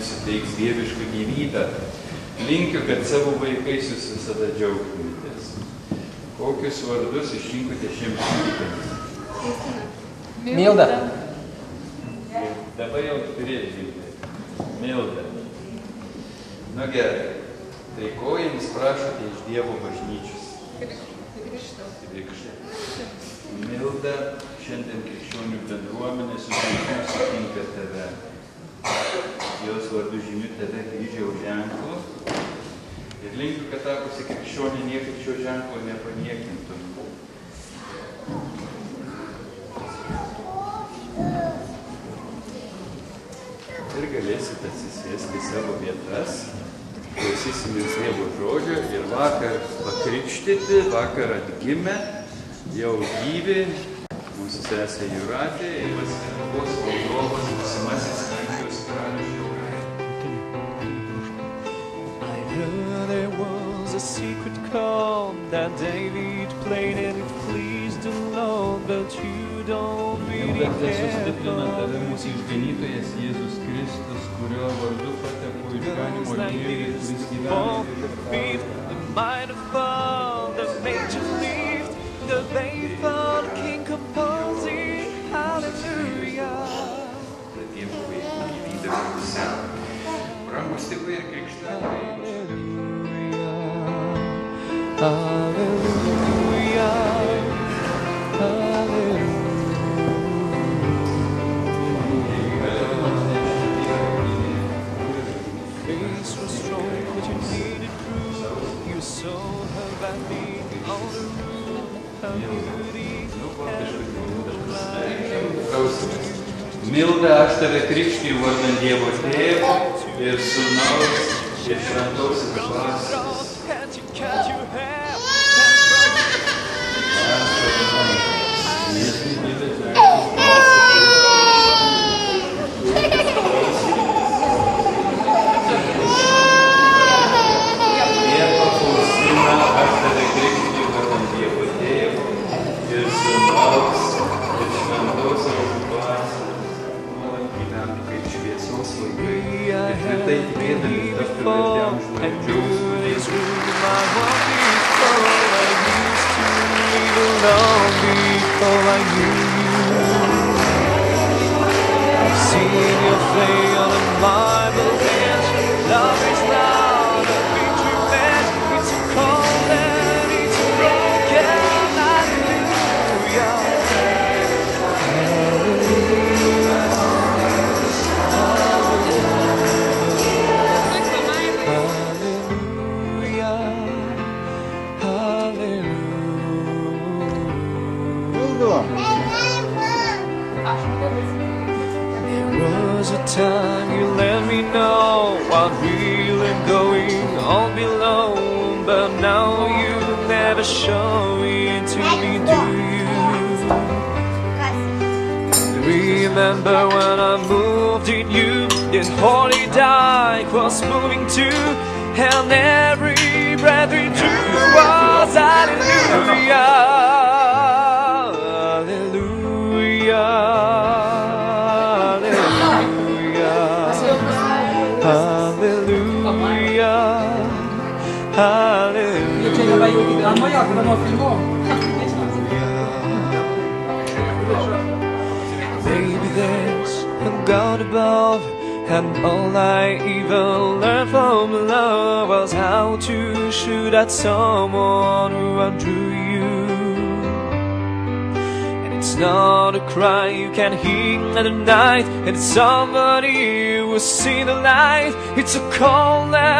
suteiks dievišką gyvybę. Linkiu, kad savo vaikais jūs visada džiaugtumėtės. Kokius vardus išrinkote šiems kūdikiams? Milda. Dabar jau turėti žinti. Milda. Nu gerai. Tai ko jums prašote iš Dievo bažnyčios? Krikštą. Milda, šiandien krikščionių bendruomenė sutinka tave. Jos vardu žymiu tave kryžiaus ženklu. Ir linkiu, kad tapusi krikščionė niekaip šio ženklo nepaniekintum. Ir galėsite atsisėsti savo vietas. Klausysimės Dievo žodžio ir vakar pakrikštyti, vakar atgimę, jau gyvi, mūsų sesė Jūratė ir Pasirinkos valdovas, būsimasis Lenkijos karalius Jūratė. I heard there was a secret chord that David played and it pleased the Lord, but you don't really care for mūsų išganytojas Jėzus Kristus, kurio vardu pateko išganimo gėrį, kuris gyvena ir the might of fall that made you live, the faithful King composing, hallelujah. Dievo vaikų gyvybę visi. Brangus tėvai ir krikštatėviai. Hallelujah, hallelujah. Faith was strong, but you needed proof. You saw her by me on the roof. Her beauty had Milda, aš tave krikštiju vardant Dievo Tėvo ir Sūnaus ir Šventosios Dvasios. Remember when I moved in you, then holy died was moving too, and every breath we drew was hallelujah, hallelujah, hallelujah, hallelujah, hallelujah. Maybe there's a God above, and all I even learned from love was how to shoot at someone who outdrew you. And it's not a cry you can hear at night, and it's somebody who will see the light. It's a call that